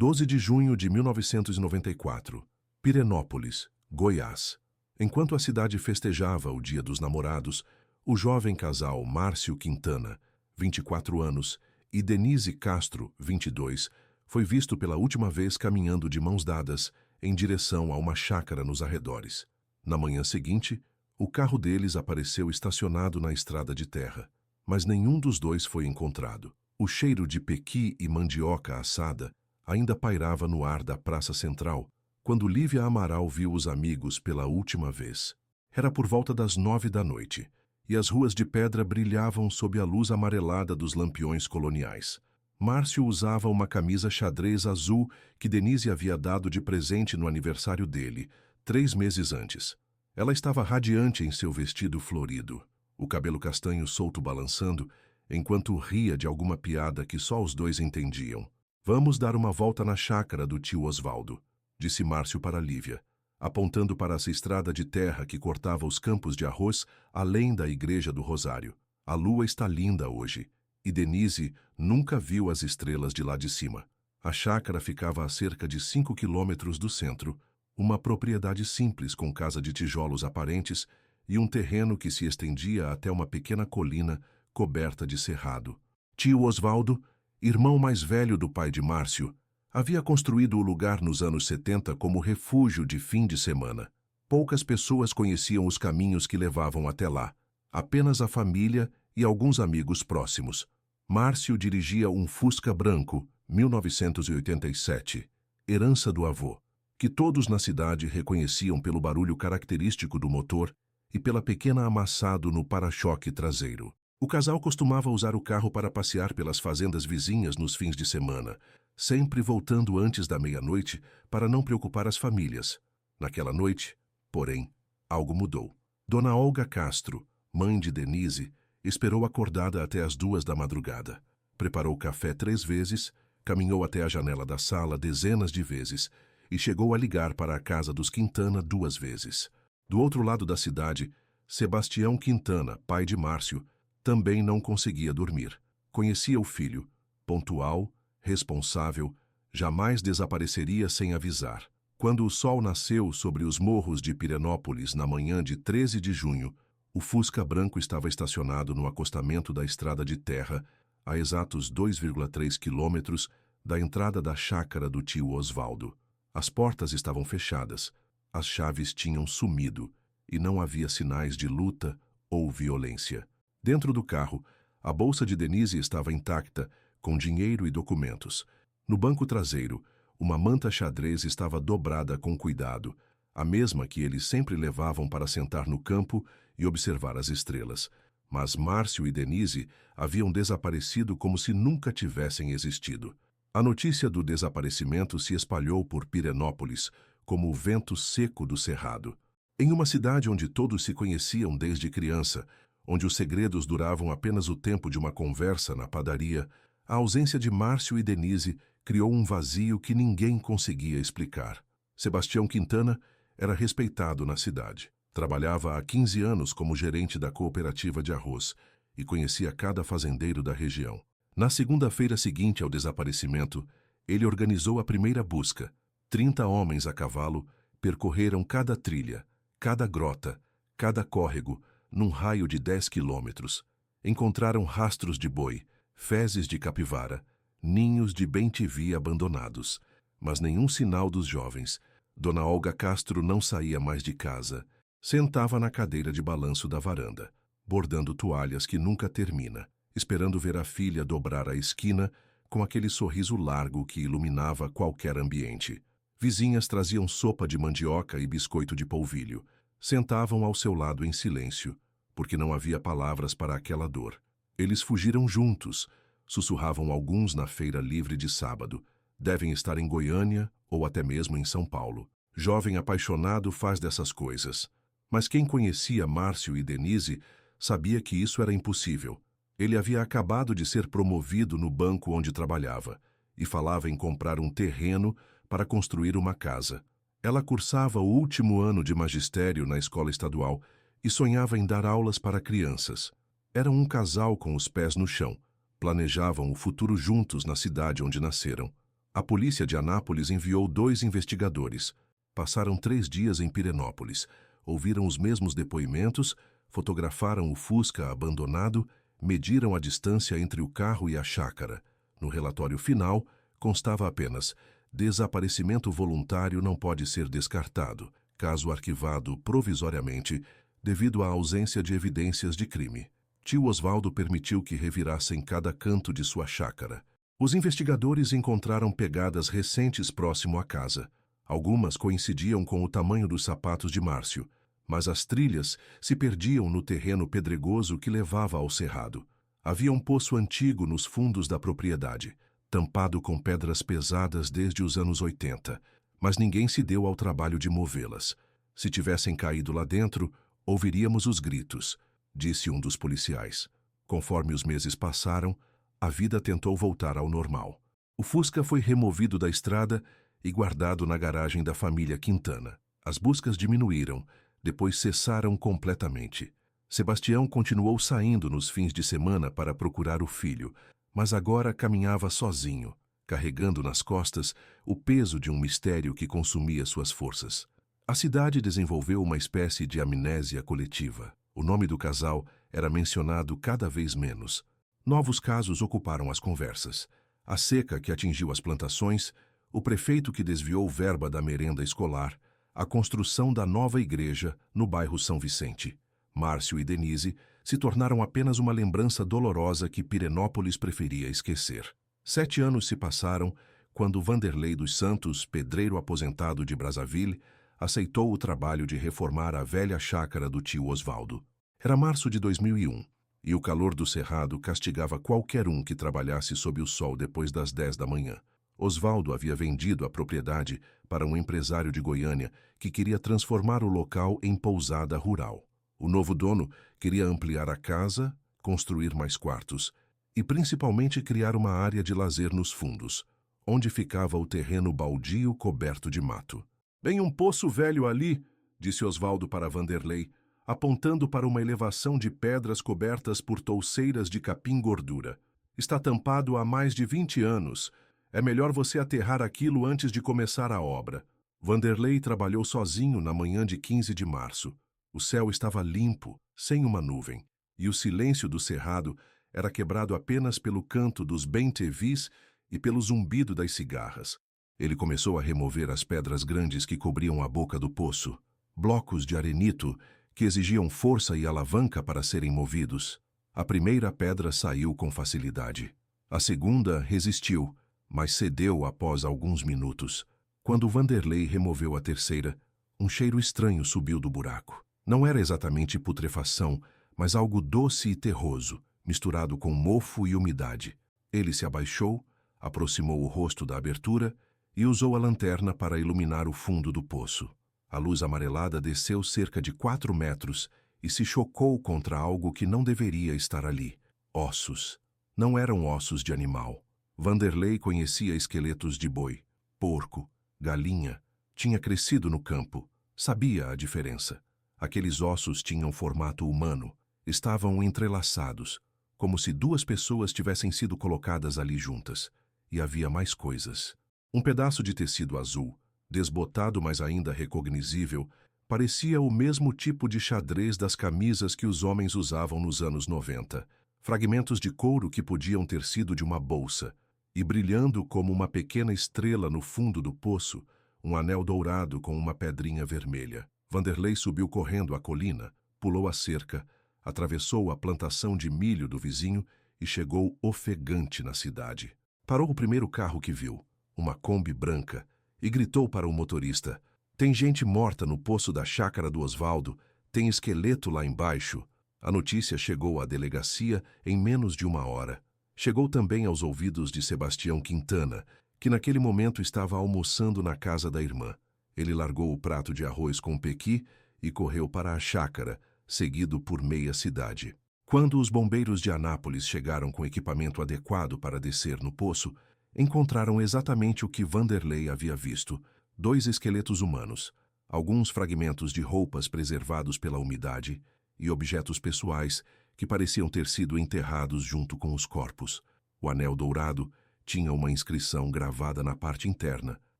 12 de junho de 1994, Pirenópolis, Goiás. Enquanto a cidade festejava o Dia dos Namorados, o jovem casal Márcio Quintana, 24 anos, e Denise Castro, 22, foi visto pela última vez caminhando de mãos dadas em direção a uma chácara nos arredores. Na manhã seguinte, o carro deles apareceu estacionado na estrada de terra, mas nenhum dos dois foi encontrado. O cheiro de pequi e mandioca assada ainda pairava no ar da Praça Central, quando Lívia Amaral viu os amigos pela última vez. Era por volta das 9 da noite, e as ruas de pedra brilhavam sob a luz amarelada dos lampiões coloniais. Márcio usava uma camisa xadrez azul que Denise havia dado de presente no aniversário dele, 3 meses antes. Ela estava radiante em seu vestido florido, o cabelo castanho solto balançando, enquanto ria de alguma piada que só os dois entendiam. "Vamos dar uma volta na chácara do tio Osvaldo", disse Márcio para Lívia, apontando para essa estrada de terra que cortava os campos de arroz além da Igreja do Rosário. "A lua está linda hoje, e Denise nunca viu as estrelas de lá de cima." A chácara ficava a cerca de 5 quilômetros do centro, uma propriedade simples com casa de tijolos aparentes e um terreno que se estendia até uma pequena colina coberta de cerrado. Tio Osvaldo, irmão mais velho do pai de Márcio, havia construído o lugar nos anos 70 como refúgio de fim de semana. Poucas pessoas conheciam os caminhos que levavam até lá, apenas a família e alguns amigos próximos. Márcio dirigia um Fusca branco, 1987, herança do avô, que todos na cidade reconheciam pelo barulho característico do motor e pela pequena amassado no para-choque traseiro. O casal costumava usar o carro para passear pelas fazendas vizinhas nos fins de semana, sempre voltando antes da meia-noite para não preocupar as famílias. Naquela noite, porém, algo mudou. Dona Olga Castro, mãe de Denise, esperou acordada até as 2 da madrugada. Preparou café 3 vezes, caminhou até a janela da sala dezenas de vezes e chegou a ligar para a casa dos Quintana 2 vezes. Do outro lado da cidade, Sebastião Quintana, pai de Márcio, também não conseguia dormir. Conhecia o filho, pontual, responsável, jamais desapareceria sem avisar. Quando o sol nasceu sobre os morros de Pirenópolis na manhã de 13 de junho, o Fusca branco estava estacionado no acostamento da estrada de terra, a exatos 2,3 quilômetros da entrada da chácara do tio Osvaldo. As portas estavam fechadas, as chaves tinham sumido e não havia sinais de luta ou violência. Dentro do carro, a bolsa de Denise estava intacta, com dinheiro e documentos. No banco traseiro, uma manta xadrez estava dobrada com cuidado, a mesma que eles sempre levavam para sentar no campo e observar as estrelas. Mas Márcio e Denise haviam desaparecido como se nunca tivessem existido. A notícia do desaparecimento se espalhou por Pirenópolis como o vento seco do cerrado. Em uma cidade onde todos se conheciam desde criança, onde os segredos duravam apenas o tempo de uma conversa na padaria, a ausência de Márcio e Denise criou um vazio que ninguém conseguia explicar. Sebastião Quintana era respeitado na cidade. Trabalhava há 15 anos como gerente da cooperativa de arroz e conhecia cada fazendeiro da região. Na segunda-feira seguinte ao desaparecimento, ele organizou a primeira busca. 30 homens a cavalo percorreram cada trilha, cada grota, cada córrego, num raio de 10 quilômetros. Encontraram rastros de boi, fezes de capivara, ninhos de bem-te-vi abandonados, mas nenhum sinal dos jovens. Dona Olga Castro não saía mais de casa. Sentava na cadeira de balanço da varanda, bordando toalhas que nunca termina, esperando ver a filha dobrar a esquina com aquele sorriso largo que iluminava qualquer ambiente. Vizinhas traziam sopa de mandioca e biscoito de polvilho. Sentavam ao seu lado em silêncio, porque não havia palavras para aquela dor. Eles fugiram juntos, sussurravam alguns na feira livre de sábado. Devem estar em Goiânia ou até mesmo em São Paulo. Jovem apaixonado faz dessas coisas. Mas quem conhecia Márcio e Denise sabia que isso era impossível. Ele havia acabado de ser promovido no banco onde trabalhava e falava em comprar um terreno para construir uma casa. Ela cursava o último ano de magistério na escola estadual e sonhava em dar aulas para crianças. Eram um casal com os pés no chão. Planejavam o futuro juntos na cidade onde nasceram. A polícia de Anápolis enviou 2 investigadores. Passaram 3 dias em Pirenópolis, ouviram os mesmos depoimentos, fotografaram o Fusca abandonado, mediram a distância entre o carro e a chácara. No relatório final, constava apenas: desaparecimento voluntário não pode ser descartado, caso arquivado provisoriamente devido à ausência de evidências de crime. Tio Osvaldo permitiu que revirassem cada canto de sua chácara. Os investigadores encontraram pegadas recentes próximo à casa. Algumas coincidiam com o tamanho dos sapatos de Márcio, mas as trilhas se perdiam no terreno pedregoso que levava ao cerrado. Havia um poço antigo nos fundos da propriedade, tampado com pedras pesadas desde os anos 80, mas ninguém se deu ao trabalho de movê-las. Se tivessem caído lá dentro, ouviríamos os gritos, disse um dos policiais. Conforme os meses passaram, a vida tentou voltar ao normal. O Fusca foi removido da estrada e guardado na garagem da família Quintana. As buscas diminuíram, depois cessaram completamente. Sebastião continuou saindo nos fins de semana para procurar o filho, mas agora caminhava sozinho, carregando nas costas o peso de um mistério que consumia suas forças. A cidade desenvolveu uma espécie de amnésia coletiva. O nome do casal era mencionado cada vez menos. Novos casos ocuparam as conversas. A seca que atingiu as plantações, o prefeito que desviou verba da merenda escolar, a construção da nova igreja no bairro São Vicente. Márcio e Denise se tornaram apenas uma lembrança dolorosa que Pirenópolis preferia esquecer. 7 anos se passaram quando Vanderlei dos Santos, pedreiro aposentado de Brazzaville, aceitou o trabalho de reformar a velha chácara do tio Osvaldo. Era março de 2001, e o calor do cerrado castigava qualquer um que trabalhasse sob o sol depois das 10 da manhã. Osvaldo havia vendido a propriedade para um empresário de Goiânia que queria transformar o local em pousada rural. O novo dono queria ampliar a casa, construir mais quartos e principalmente criar uma área de lazer nos fundos, onde ficava o terreno baldio coberto de mato. "Bem um poço velho ali", disse Osvaldo para Vanderlei, apontando para uma elevação de pedras cobertas por touceiras de capim-gordura. "Está tampado há mais de 20 anos. É melhor você aterrar aquilo antes de começar a obra." Vanderlei trabalhou sozinho na manhã de 15 de março. O céu estava limpo, sem uma nuvem, e o silêncio do cerrado era quebrado apenas pelo canto dos bem-te-vis e pelo zumbido das cigarras. Ele começou a remover as pedras grandes que cobriam a boca do poço, blocos de arenito que exigiam força e alavanca para serem movidos. A primeira pedra saiu com facilidade. A segunda resistiu, mas cedeu após alguns minutos. Quando Vanderlei removeu a terceira, um cheiro estranho subiu do buraco. Não era exatamente putrefação, mas algo doce e terroso, misturado com mofo e umidade. Ele se abaixou, aproximou o rosto da abertura e usou a lanterna para iluminar o fundo do poço. A luz amarelada desceu cerca de 4 metros e se chocou contra algo que não deveria estar ali. Ossos. Não eram ossos de animal. Vanderlei conhecia esqueletos de boi, porco, galinha. Tinha crescido no campo. Sabia a diferença. Aqueles ossos tinham formato humano. Estavam entrelaçados, como se 2 pessoas tivessem sido colocadas ali juntas. E havia mais coisas. Um pedaço de tecido azul, desbotado mas ainda recognoscível, parecia o mesmo tipo de xadrez das camisas que os homens usavam nos anos 90. Fragmentos de couro que podiam ter sido de uma bolsa. E brilhando como uma pequena estrela no fundo do poço, um anel dourado com uma pedrinha vermelha. Vanderlei subiu correndo a colina, pulou a cerca, atravessou a plantação de milho do vizinho e chegou ofegante na cidade. Parou o primeiro carro que viu, uma Kombi branca, e gritou para o motorista: "Tem gente morta no poço da chácara do Osvaldo, tem esqueleto lá embaixo." A notícia chegou à delegacia em menos de 1 hora. Chegou também aos ouvidos de Sebastião Quintana, que naquele momento estava almoçando na casa da irmã. Ele largou o prato de arroz com pequi e correu para a chácara, seguido por meia cidade. Quando os bombeiros de Anápolis chegaram com equipamento adequado para descer no poço, encontraram exatamente o que Vanderlei havia visto: 2 esqueletos humanos, alguns fragmentos de roupas preservados pela umidade e objetos pessoais que pareciam ter sido enterrados junto com os corpos. O anel dourado Tinha uma inscrição gravada na parte interna: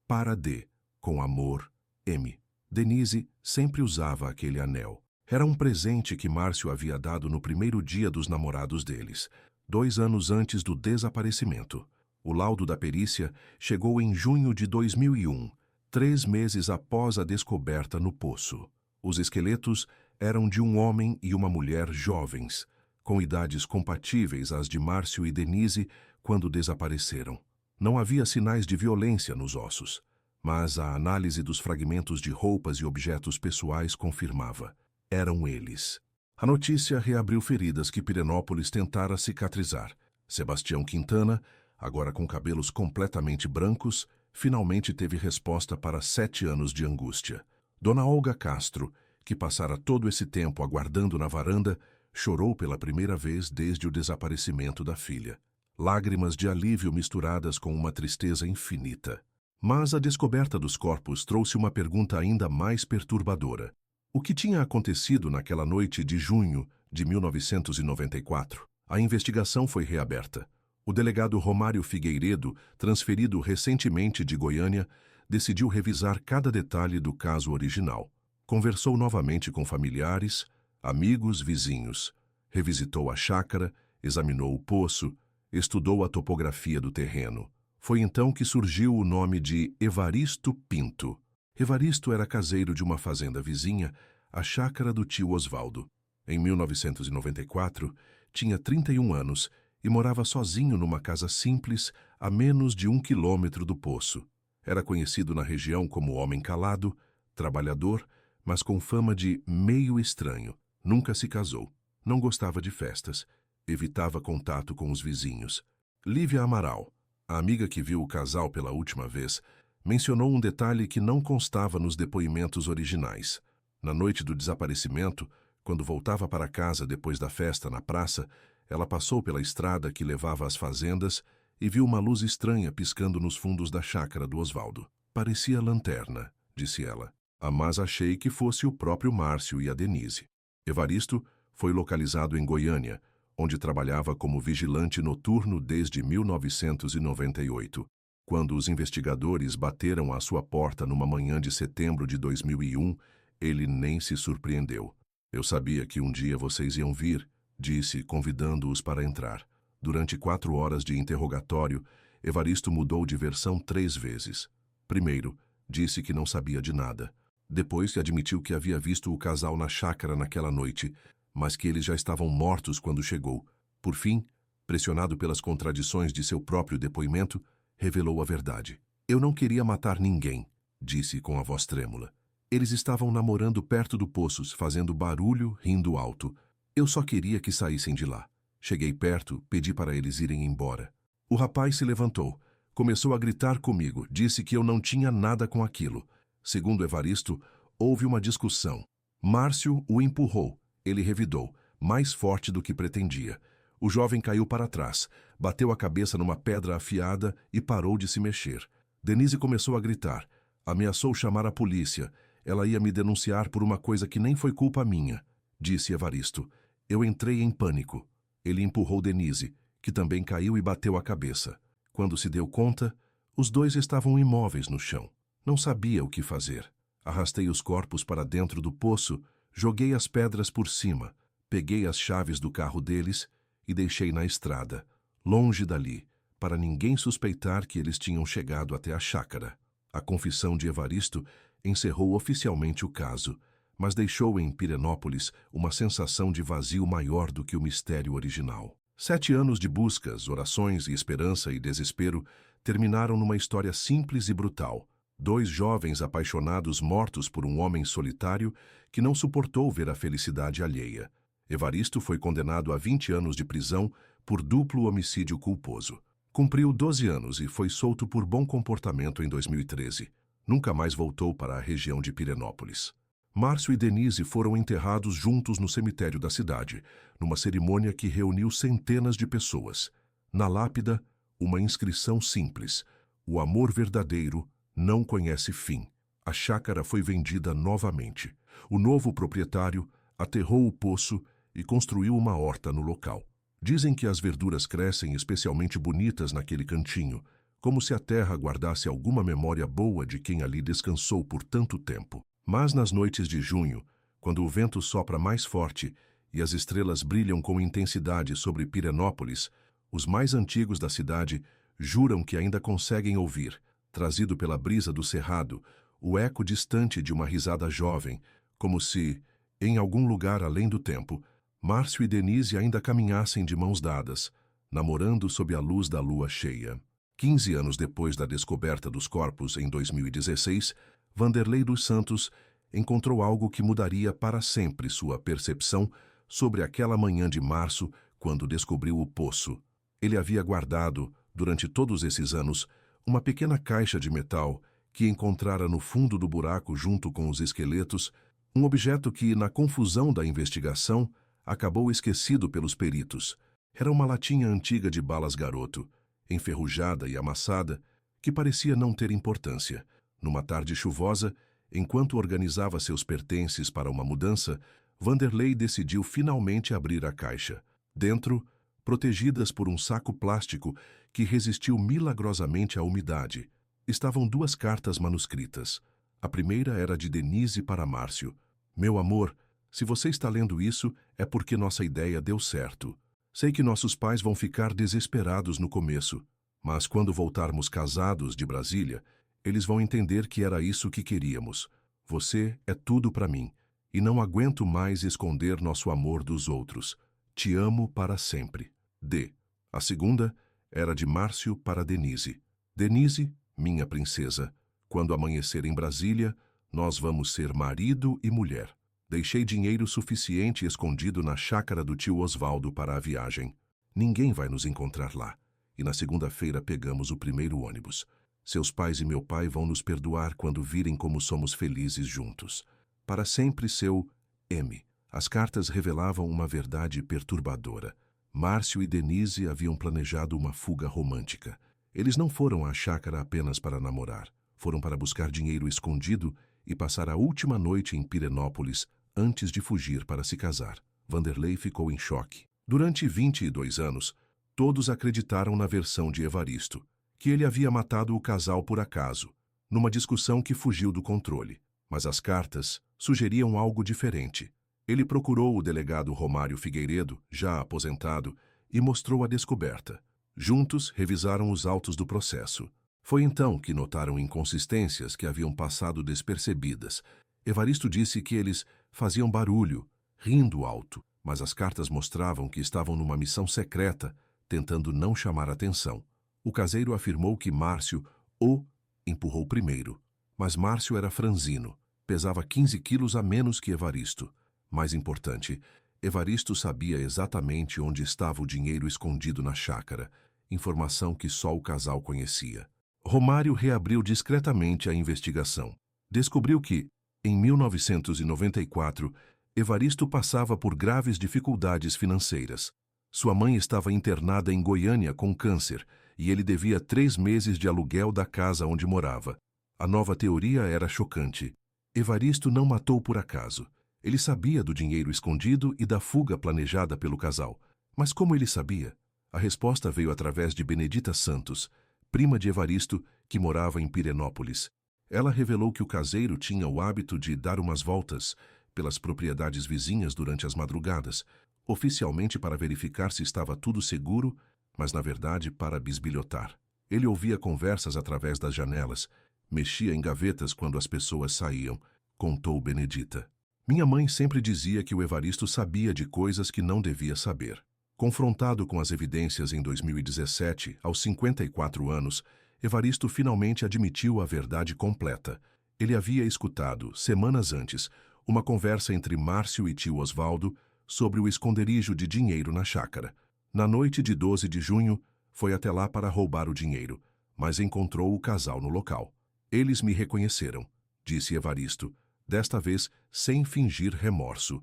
para D, com amor, M. Denise sempre usava aquele anel. Era um presente que Márcio havia dado no primeiro dia dos namorados deles, 2 anos antes do desaparecimento. O laudo da perícia chegou em junho de 2001, 3 meses após a descoberta no poço. Os esqueletos eram de um homem e uma mulher jovens, com idades compatíveis às de Márcio e Denise quando desapareceram. Não havia sinais de violência nos ossos, mas a análise dos fragmentos de roupas e objetos pessoais confirmava: eram eles. A notícia reabriu feridas que Pirenópolis tentara cicatrizar. Sebastião Quintana, agora com cabelos completamente brancos, finalmente teve resposta para 7 anos de angústia. Dona Olga Castro, que passara todo esse tempo aguardando na varanda, chorou pela primeira vez desde o desaparecimento da filha. Lágrimas de alívio misturadas com uma tristeza infinita. Mas a descoberta dos corpos trouxe uma pergunta ainda mais perturbadora. O que tinha acontecido naquela noite de junho de 1994? A investigação foi reaberta. O delegado Romário Figueiredo, transferido recentemente de Goiânia, decidiu revisar cada detalhe do caso original. Conversou novamente com familiares, amigos, vizinhos. Revisitou a chácara, examinou o poço, estudou a topografia do terreno. Foi então que surgiu o nome de Evaristo Pinto. Evaristo era caseiro de uma fazenda vizinha, a chácara do tio Osvaldo. Em 1994, tinha 31 anos e morava sozinho numa casa simples a menos de 1 quilômetro do poço. Era conhecido na região como homem calado, trabalhador, mas com fama de meio estranho. Nunca se casou, não gostava de festas, evitava contato com os vizinhos. Lívia Amaral, a amiga que viu o casal pela última vez, mencionou um detalhe que não constava nos depoimentos originais. Na noite do desaparecimento, quando voltava para casa depois da festa na praça, ela passou pela estrada que levava às fazendas e viu uma luz estranha piscando nos fundos da chácara do Osvaldo. Parecia lanterna, disse ela. Mas achei que fosse o próprio Márcio e a Denise. Evaristo foi localizado em Goiânia, onde trabalhava como vigilante noturno desde 1998. Quando os investigadores bateram à sua porta numa manhã de setembro de 2001, ele nem se surpreendeu. Eu sabia que um dia vocês iam vir, disse, convidando-os para entrar. Durante 4 horas de interrogatório, Evaristo mudou de versão 3 vezes. Primeiro, disse que não sabia de nada. Depois, admitiu que havia visto o casal na chácara naquela noite, mas que eles já estavam mortos quando chegou. Por fim, pressionado pelas contradições de seu próprio depoimento, revelou a verdade. Eu não queria matar ninguém, disse com a voz trêmula. Eles estavam namorando perto do poço, fazendo barulho, rindo alto. Eu só queria que saíssem de lá. Cheguei perto, pedi para eles irem embora. O rapaz se levantou, começou a gritar comigo, disse que eu não tinha nada com aquilo. Segundo Evaristo, houve uma discussão. Márcio o empurrou. Ele revidou, mais forte do que pretendia. O jovem caiu para trás, bateu a cabeça numa pedra afiada e parou de se mexer. Denise começou a gritar. Ameaçou chamar a polícia. Ela ia me denunciar por uma coisa que nem foi culpa minha, disse Evaristo. Eu entrei em pânico. Ele empurrou Denise, que também caiu e bateu a cabeça. Quando se deu conta, os dois estavam imóveis no chão. Não sabia o que fazer. Arrastei os corpos para dentro do poço, joguei as pedras por cima, peguei as chaves do carro deles e deixei na estrada, longe dali, para ninguém suspeitar que eles tinham chegado até a chácara. A confissão de Evaristo encerrou oficialmente o caso, mas deixou em Pirenópolis uma sensação de vazio maior do que o mistério original. 7 anos de buscas, orações e esperança e desespero terminaram numa história simples e brutal. 2 jovens apaixonados mortos por um homem solitário que não suportou ver a felicidade alheia. Evaristo foi condenado a 20 anos de prisão por duplo homicídio culposo. Cumpriu 12 anos e foi solto por bom comportamento em 2013. Nunca mais voltou para a região de Pirenópolis. Márcio e Denise foram enterrados juntos no cemitério da cidade, numa cerimônia que reuniu centenas de pessoas. Na lápida, uma inscrição simples: o amor verdadeiro não conhece fim. A chácara foi vendida novamente. O novo proprietário aterrou o poço e construiu uma horta no local. Dizem que as verduras crescem especialmente bonitas naquele cantinho, como se a terra guardasse alguma memória boa de quem ali descansou por tanto tempo. Mas nas noites de junho, quando o vento sopra mais forte e as estrelas brilham com intensidade sobre Pirenópolis, os mais antigos da cidade juram que ainda conseguem ouvir, trazido pela brisa do cerrado, o eco distante de uma risada jovem, como se, em algum lugar além do tempo, Márcio e Denise ainda caminhassem de mãos dadas, namorando sob a luz da lua cheia. 15 anos depois da descoberta dos corpos, em 2016, Vanderlei dos Santos encontrou algo que mudaria para sempre sua percepção sobre aquela manhã de março, quando descobriu o poço. Ele havia guardado, durante todos esses anos, uma pequena caixa de metal que encontrara no fundo do buraco junto com os esqueletos, um objeto que, na confusão da investigação, acabou esquecido pelos peritos. Era uma latinha antiga de balas garoto, enferrujada e amassada, que parecia não ter importância. Numa tarde chuvosa, enquanto organizava seus pertences para uma mudança, Vanderlei decidiu finalmente abrir a caixa. Dentro, protegidas por um saco plástico que resistiu milagrosamente à umidade, estavam 2 cartas manuscritas. A primeira era de Denise para Márcio. Meu amor, se você está lendo isso, é porque nossa ideia deu certo. Sei que nossos pais vão ficar desesperados no começo, mas quando voltarmos casados de Brasília, eles vão entender que era isso que queríamos. Você é tudo para mim, e não aguento mais esconder nosso amor dos outros. Te amo para sempre. D. A segunda era de Márcio para Denise. Denise, minha princesa, quando amanhecer em Brasília, nós vamos ser marido e mulher. Deixei dinheiro suficiente escondido na chácara do tio Osvaldo para a viagem. Ninguém vai nos encontrar lá. E na segunda-feira pegamos o primeiro ônibus. Seus pais e meu pai vão nos perdoar quando virem como somos felizes juntos. Para sempre, seu M. As cartas revelavam uma verdade perturbadora. Márcio e Denise haviam planejado uma fuga romântica. Eles não foram à chácara apenas para namorar. Foram para buscar dinheiro escondido e passar a última noite em Pirenópolis antes de fugir para se casar. Vanderlei ficou em choque. Durante 22 anos, todos acreditaram na versão de Evaristo, que ele havia matado o casal por acaso, numa discussão que fugiu do controle. Mas as cartas sugeriam algo diferente. Ele procurou o delegado Romário Figueiredo, já aposentado, e mostrou a descoberta. Juntos, revisaram os autos do processo. Foi então que notaram inconsistências que haviam passado despercebidas. Evaristo disse que eles faziam barulho, rindo alto, mas as cartas mostravam que estavam numa missão secreta, tentando não chamar atenção. O caseiro afirmou que Márcio o empurrou primeiro, mas Márcio era franzino, pesava 15 quilos a menos que Evaristo. Mais importante, Evaristo sabia exatamente onde estava o dinheiro escondido na chácara, informação que só o casal conhecia. Romário reabriu discretamente a investigação. Descobriu que, em 1994, Evaristo passava por graves dificuldades financeiras. Sua mãe estava internada em Goiânia com câncer e ele devia 3 meses de aluguel da casa onde morava. A nova teoria era chocante. Evaristo não matou por acaso. Ele sabia do dinheiro escondido e da fuga planejada pelo casal. Mas como ele sabia? A resposta veio através de Benedita Santos, prima de Evaristo, que morava em Pirenópolis. Ela revelou que o caseiro tinha o hábito de dar umas voltas pelas propriedades vizinhas durante as madrugadas, oficialmente para verificar se estava tudo seguro, mas na verdade para bisbilhotar. Ele ouvia conversas através das janelas, mexia em gavetas quando as pessoas saíam, contou Benedita. Minha mãe sempre dizia que o Evaristo sabia de coisas que não devia saber. Confrontado com as evidências em 2017, aos 54 anos, Evaristo finalmente admitiu a verdade completa. Ele havia escutado, semanas antes, uma conversa entre Márcio e tio Osvaldo sobre o esconderijo de dinheiro na chácara. Na noite de 12 de junho, foi até lá para roubar o dinheiro, mas encontrou o casal no local. Eles me reconheceram, disse Evaristo, desta vez sem fingir remorso.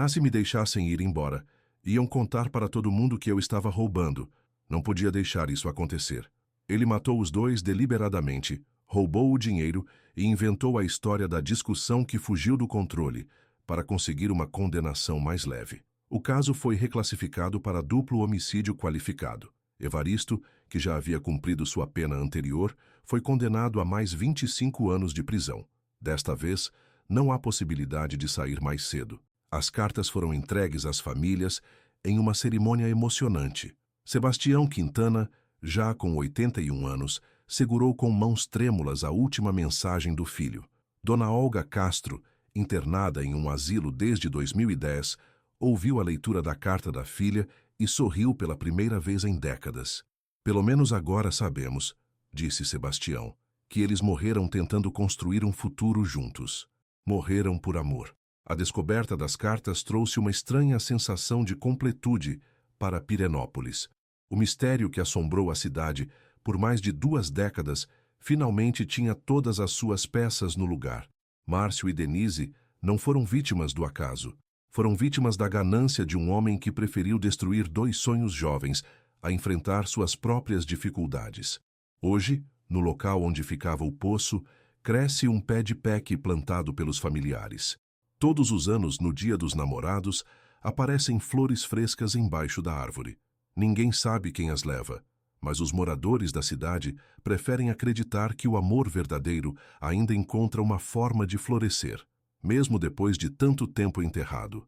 Se me deixassem ir embora, iam contar para todo mundo que eu estava roubando. Não podia deixar isso acontecer. Ele matou os dois deliberadamente, roubou o dinheiro e inventou a história da discussão que fugiu do controle, para conseguir uma condenação mais leve. O caso foi reclassificado para duplo homicídio qualificado. Evaristo, que já havia cumprido sua pena anterior, foi condenado a mais 25 anos de prisão. Desta vez, não há possibilidade de sair mais cedo. As cartas foram entregues às famílias em uma cerimônia emocionante. Sebastião Quintana, já com 81 anos, segurou com mãos trêmulas a última mensagem do filho. Dona Olga Castro, internada em um asilo desde 2010, ouviu a leitura da carta da filha e sorriu pela primeira vez em décadas. Pelo menos agora sabemos, disse Sebastião, que eles morreram tentando construir um futuro juntos. Morreram por amor. A descoberta das cartas trouxe uma estranha sensação de completude para Pirenópolis. O mistério que assombrou a cidade por mais de 2 décadas finalmente tinha todas as suas peças no lugar. Márcio e Denise não foram vítimas do acaso. Foram vítimas da ganância de um homem que preferiu destruir 2 sonhos jovens a enfrentar suas próprias dificuldades. Hoje, no local onde ficava o poço, cresce um pé de peque plantado pelos familiares. Todos os anos, no Dia dos Namorados, aparecem flores frescas embaixo da árvore. Ninguém sabe quem as leva, mas os moradores da cidade preferem acreditar que o amor verdadeiro ainda encontra uma forma de florescer, mesmo depois de tanto tempo enterrado.